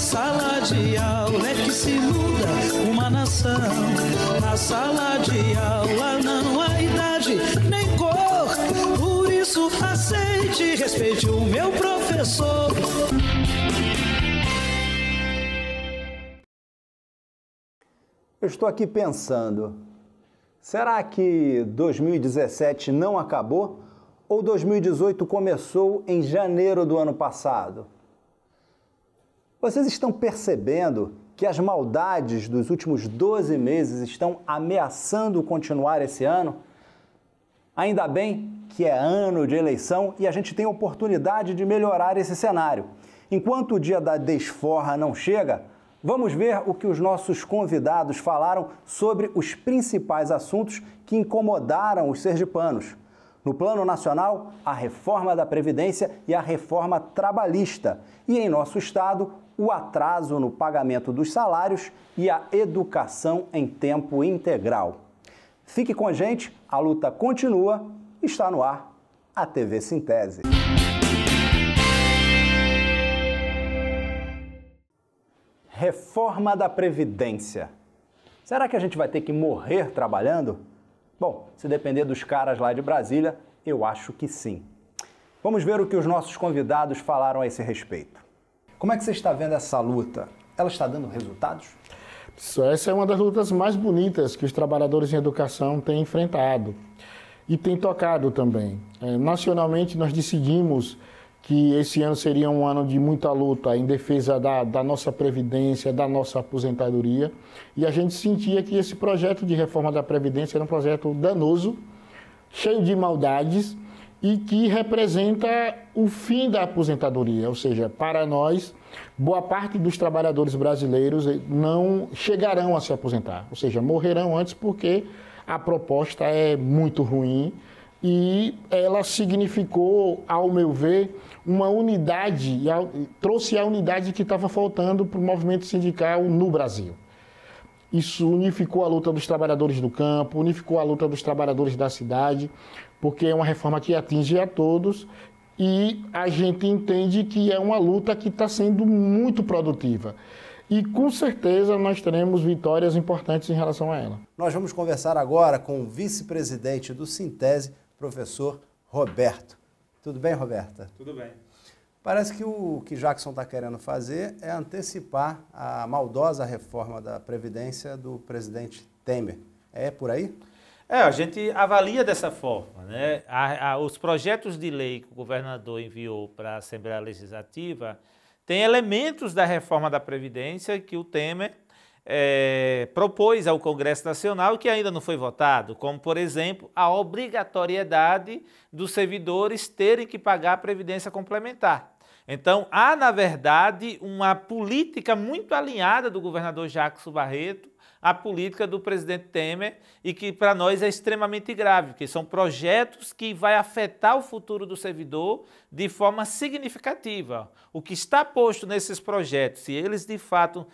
sala de aula é que se muda uma nação. Na sala de aula não há idade nem cor. Por isso aceite e respeite o meu professor. Eu estou aqui pensando, será que 2017 não acabou? Ou 2018 começou em janeiro do ano passado? Vocês estão percebendo que as maldades dos últimos 12 meses estão ameaçando continuar esse ano? Ainda bem que é ano de eleição e a gente tem oportunidade de melhorar esse cenário. Enquanto o dia da desforra não chega, vamos ver o que os nossos convidados falaram sobre os principais assuntos que incomodaram os sergipanos. No plano nacional, a reforma da Previdência e a reforma trabalhista. E em nosso estado, o atraso no pagamento dos salários e a educação em tempo integral. Fique com a gente, a luta continua, está no ar a TV Sintese. Reforma da Previdência. Será que a gente vai ter que morrer trabalhando? Bom, se depender dos caras lá de Brasília, eu acho que sim. Vamos ver o que os nossos convidados falaram a esse respeito. Como é que você está vendo essa luta? Ela está dando resultados? Essa é uma das lutas mais bonitas que os trabalhadores em educação têm enfrentado e têm tocado também. Nacionalmente, nós decidimos que esse ano seria um ano de muita luta em defesa da nossa Previdência, da nossa aposentadoria, e a gente sentia que esse projeto de reforma da Previdência era um projeto danoso, cheio de maldades, e que representa o fim da aposentadoria, ou seja, para nós, boa parte dos trabalhadores brasileiros não chegarão a se aposentar, ou seja, morrerão antes porque a proposta é muito ruim e ela significou, ao meu ver, uma unidade, trouxe a unidade que estava faltando para o movimento sindical no Brasil. Isso unificou a luta dos trabalhadores do campo, unificou a luta dos trabalhadores da cidade, porque é uma reforma que atinge a todos e a gente entende que é uma luta que está sendo muito produtiva. E com certeza nós teremos vitórias importantes em relação a ela. Nós vamos conversar agora com o vice-presidente do Sintese, professor Roberto. Tudo bem, Roberta? Tudo bem. Parece que o que Jackson está querendo fazer é antecipar a maldosa reforma da Previdência do presidente Temer. É por aí? A gente avalia dessa forma, né? Os projetos de lei que o governador enviou para a Assembleia Legislativa têm elementos da reforma da Previdência que o Temer propôs ao Congresso Nacional que ainda não foi votado, como, por exemplo, a obrigatoriedade dos servidores terem que pagar a Previdência Complementar. Então, há, na verdade, uma política muito alinhada do governador Jackson Barreto à política do presidente Temer e que, para nós, é extremamente grave, porque são projetos que vão afetar o futuro do servidor de forma significativa. O que está posto nesses projetos, se eles, de fato,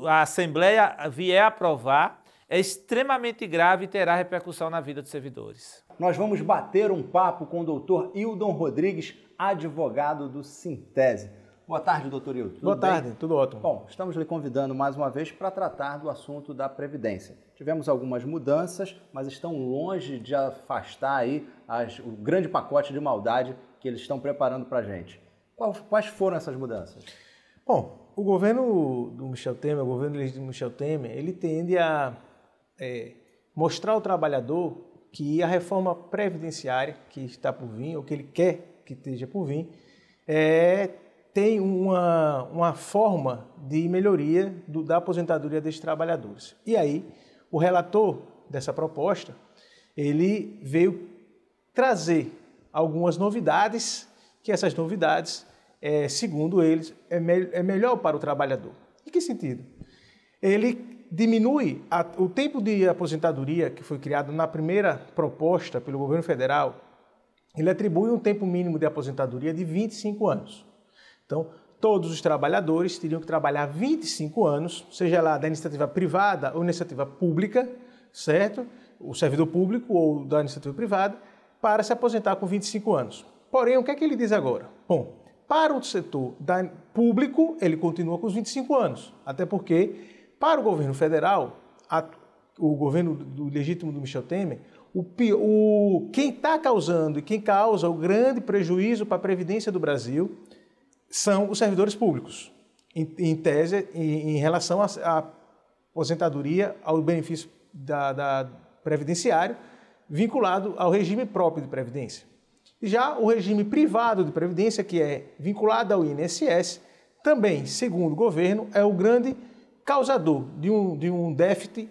a Assembleia vier a aprovar, é extremamente grave e terá repercussão na vida dos servidores. Nós vamos bater um papo com o doutor Hildon Rodrigues, advogado do Sintese. Boa tarde, doutor Hildon. Boa tarde, tudo ótimo. Bom, estamos lhe convidando mais uma vez para tratar do assunto da Previdência. Tivemos algumas mudanças, mas estão longe de afastar aí o grande pacote de maldade que eles estão preparando para a gente. Quais foram essas mudanças? Bom, o governo do Michel Temer, o governo do Michel Temer, ele tende a mostrar ao trabalhador que a reforma previdenciária que está por vir, ou que ele quer que esteja por vir, tem uma forma de melhoria da aposentadoria desses trabalhadores. E aí, o relator dessa proposta, ele veio trazer algumas novidades, que essas novidades, segundo eles, é melhor para o trabalhador. Em que sentido? Ele diminui o tempo de aposentadoria que foi criado na primeira proposta pelo governo federal, ele atribui um tempo mínimo de aposentadoria de 25 anos. Então, todos os trabalhadores teriam que trabalhar 25 anos, seja lá da iniciativa privada ou iniciativa pública, certo? O servidor público ou da iniciativa privada, para se aposentar com 25 anos. Porém, o que é que ele diz agora? Bom, para o setor público, ele continua com os 25 anos. Até porque, para o governo federal, o governo legítimo do Michel Temer, quem está causando e quem causa o grande prejuízo para a Previdência do Brasil são os servidores públicos, em tese, em relação à aposentadoria, ao benefício da previdenciário, vinculado ao regime próprio de previdência. Já o regime privado de previdência, que é vinculado ao INSS, também, segundo o governo, é o grande causador de um déficit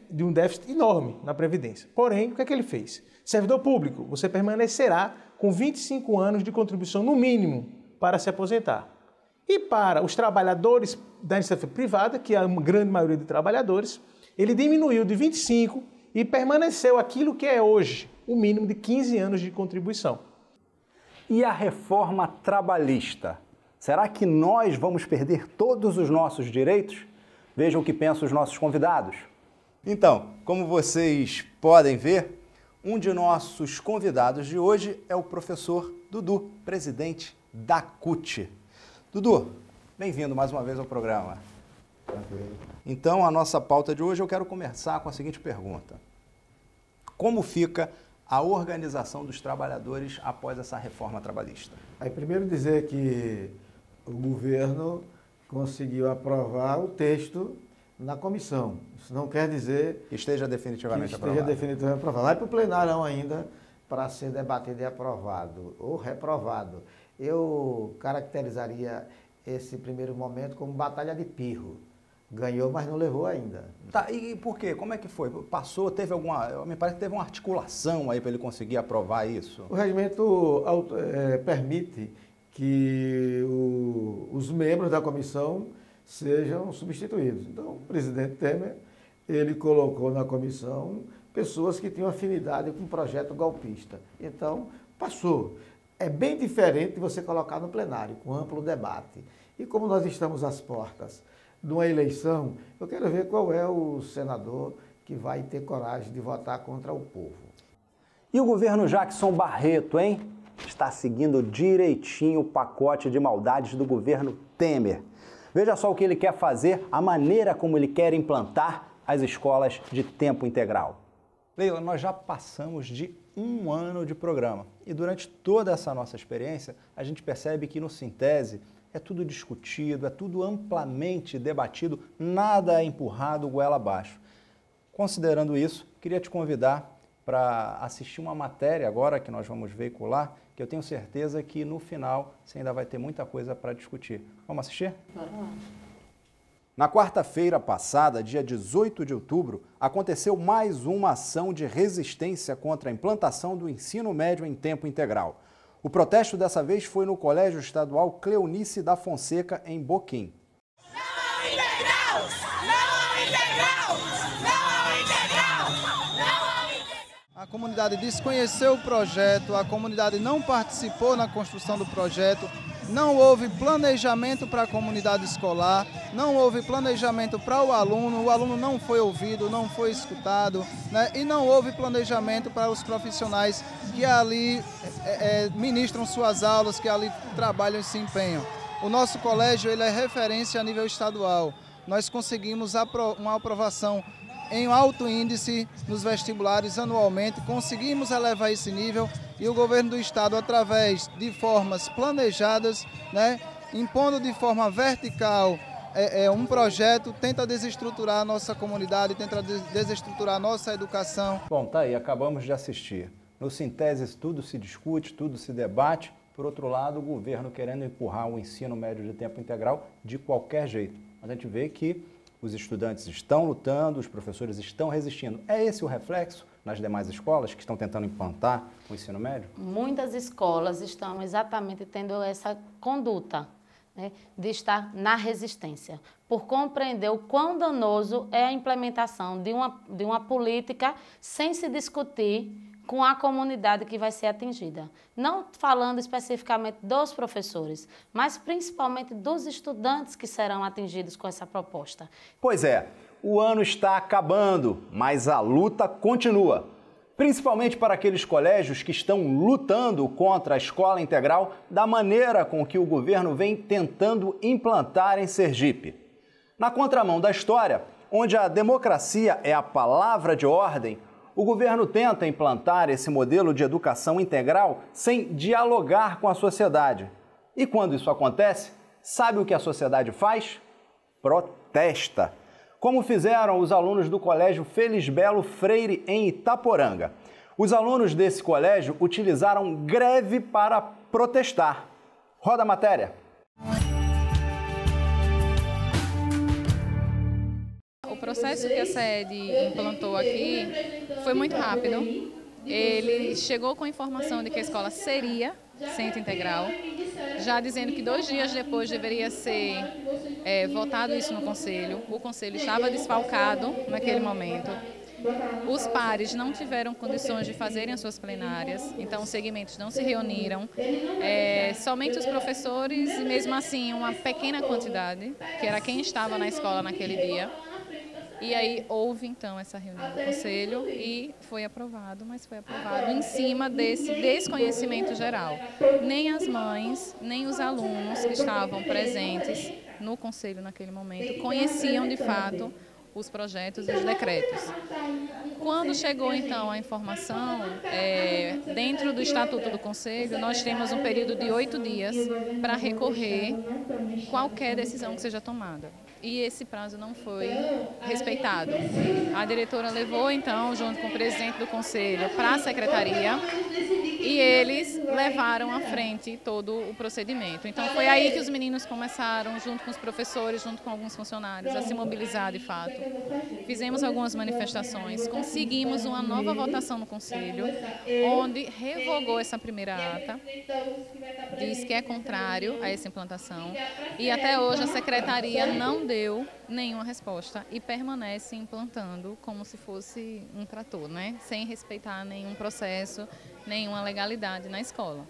enorme na previdência. Porém, o que é que ele fez? Servidor público, você permanecerá com 25 anos de contribuição no mínimo para se aposentar. E para os trabalhadores da iniciativa privada, que é a grande maioria de trabalhadores, ele diminuiu de 25 e permaneceu aquilo que é hoje, o mínimo de 15 anos de contribuição. E a reforma trabalhista? Será que nós vamos perder todos os nossos direitos? Vejam o que pensam os nossos convidados. Então, como vocês podem ver, um de nossos convidados de hoje é o professor Dudu, presidente da CUT. Dudu, bem-vindo mais uma vez ao programa. Então, a nossa pauta de hoje eu quero começar com a seguinte pergunta. Como fica a organização dos trabalhadores após essa reforma trabalhista? Aí, primeiro dizer que o governo conseguiu aprovar o texto na comissão. Isso não quer dizer que esteja definitivamente aprovado. Vai para o plenário ainda para ser debatido e aprovado ou reprovado. Eu caracterizaria esse primeiro momento como batalha de pirro. Ganhou, mas não levou ainda. Tá, e por quê? Como é que foi? Passou, teve alguma... Me parece que teve uma articulação aí para ele conseguir aprovar isso. O regimento permite que os membros da comissão sejam substituídos. Então, o presidente Temer, ele colocou na comissão pessoas que tinham afinidade com o projeto golpista. Então, passou. É bem diferente de você colocar no plenário, com amplo debate. E como nós estamos às portas de uma eleição, eu quero ver qual é o senador que vai ter coragem de votar contra o povo. E o governo Jackson Barreto, hein? Está seguindo direitinho o pacote de maldades do governo Temer. Veja só o que ele quer fazer, a maneira como ele quer implantar as escolas de tempo integral. Leila, nós já passamos de 1 ano de programa e durante toda essa nossa experiência, a gente percebe que no Sintese é tudo discutido, é tudo amplamente debatido, nada é empurrado goela abaixo. Considerando isso, queria te convidar para assistir uma matéria agora que nós vamos veicular, que eu tenho certeza que no final você ainda vai ter muita coisa para discutir. Vamos assistir? Na quarta-feira passada, dia 18 de outubro, aconteceu mais uma ação de resistência contra a implantação do ensino médio em tempo integral. O protesto dessa vez foi no Colégio Estadual Cleonice da Fonseca, em Boquim. A comunidade desconheceu o projeto, a comunidade não participou na construção do projeto, não houve planejamento para a comunidade escolar, não houve planejamento para o aluno não foi ouvido, não foi escutado, né? E não houve planejamento para os profissionais que ali ministram suas aulas, que ali trabalham e se empenham. O nosso colégio ele é referência a nível estadual. Nós conseguimos uma aprovação em alto índice nos vestibulares anualmente, conseguimos elevar esse nível e o governo do estado, através de formas planejadas, né, impondo de forma vertical um projeto, tenta desestruturar a nossa comunidade, tenta desestruturar a nossa educação. Bom, tá aí, acabamos de assistir. No Sintese tudo se discute, tudo se debate. Por outro lado, o governo querendo empurrar o ensino médio de tempo integral de qualquer jeito. A gente vê que os estudantes estão lutando, os professores estão resistindo. É esse o reflexo nas demais escolas que estão tentando implantar o ensino médio? Muitas escolas estão exatamente tendo essa conduta, né, de estar na resistência, por compreender o quão danoso é a implementação de uma política sem se discutir com a comunidade que vai ser atingida. Não falando especificamente dos professores, mas principalmente dos estudantes que serão atingidos com essa proposta. Pois é, o ano está acabando, mas a luta continua. principalmente para aqueles colégios que estão lutando contra a escola integral da maneira com que o governo vem tentando implantar em Sergipe. Na contramão da história, onde a democracia é a palavra de ordem, o governo tenta implantar esse modelo de educação integral sem dialogar com a sociedade. E quando isso acontece, sabe o que a sociedade faz? Protesta. Como fizeram os alunos do Colégio Felisbelo Freire, em Itaporanga. Os alunos desse colégio utilizaram greve para protestar. Roda a matéria. O processo que a SEDE implantou aqui foi muito rápido. Ele chegou com a informação de que a escola seria centro integral, já dizendo que 2 dias depois deveria ser votado isso no Conselho. O Conselho estava desfalcado naquele momento. Os pares não tiveram condições de fazerem as suas plenárias, então os segmentos não se reuniram. Somente os professores, e mesmo assim uma pequena quantidade, que era quem estava na escola naquele dia. E aí houve então essa reunião do Conselho e foi aprovado, mas foi aprovado em cima desse desconhecimento geral. Nem as mães, nem os alunos que estavam presentes no Conselho naquele momento conheciam de fato os projetos e os decretos. Quando chegou então a informação, dentro do Estatuto do Conselho, nós temos um período de 8 dias para recorrer qualquer decisão que seja tomada. E esse prazo não foi respeitado. A diretora levou então, junto com o presidente do Conselho, para a secretaria e eles levaram à frente todo o procedimento. Então foi aí que os meninos começaram, junto com os professores, junto com alguns funcionários, a se mobilizar de fato. Fizemos algumas manifestações, conseguimos uma nova votação no Conselho, onde revogou essa primeira ata, diz que é contrário a essa implantação e até hoje a secretaria não deu nenhuma resposta e permanece implantando como se fosse um trator, né? Sem respeitar nenhum processo, nenhuma legalidade na escola.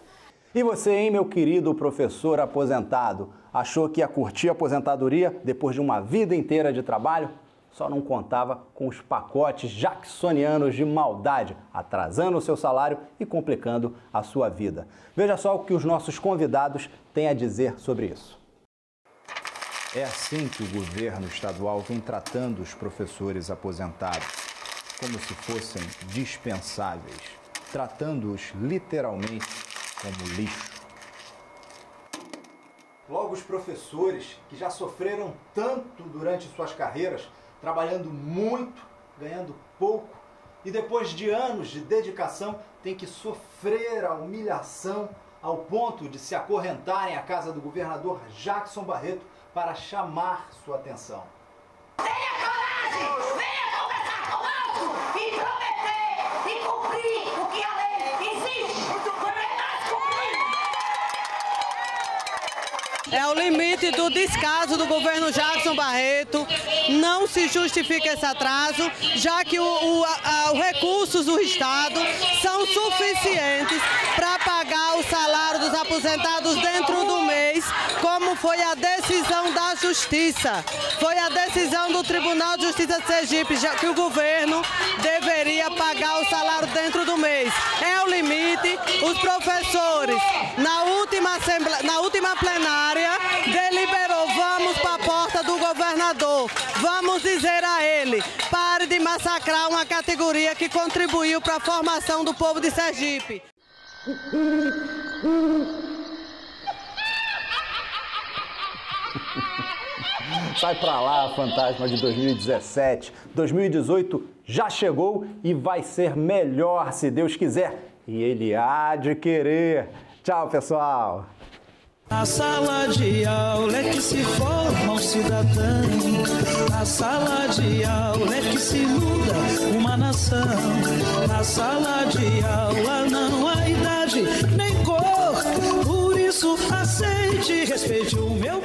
E você, hein, meu querido professor aposentado, achou que ia curtir a aposentadoria depois de uma vida inteira de trabalho? Só não contava com os pacotes jacksonianos de maldade, atrasando o seu salário e complicando a sua vida. Veja só o que os nossos convidados têm a dizer sobre isso. É assim que o governo estadual vem tratando os professores aposentados, como se fossem dispensáveis, tratando-os literalmente como lixo. Logo, os professores que já sofreram tanto durante suas carreiras, trabalhando muito, ganhando pouco, e depois de anos de dedicação, têm que sofrer a humilhação ao ponto de se acorrentarem à casa do governador Jackson Barreto para chamar sua atenção. Tenha coragem! Venha conversar conosco e prometer e cumprir o que a lei exige! É o limite do descaso do governo Jackson Barreto. Não se justifica esse atraso, já que os recursos do Estado são suficientes para pagar o salário dos aposentados dentro do mês, como foi a decisão da Justiça. Foi a decisão do Tribunal de Justiça de Sergipe, que o governo deveria pagar o salário dentro do mês. É o limite. Os professores, na última plenária, deliberou, vamos para a porta do governador, vamos dizer a ele, pare de massacrar uma categoria que contribuiu para a formação do povo de Sergipe. Sai pra lá, fantasma de 2017. 2018 já chegou e vai ser melhor, se Deus quiser. E Ele há de querer. Tchau, pessoal. Na sala de aula é que se forma um cidadão. Na sala de aula é que se muda uma nação. Na sala de aula não há idade nem cor. Por isso aceite e respeite o meu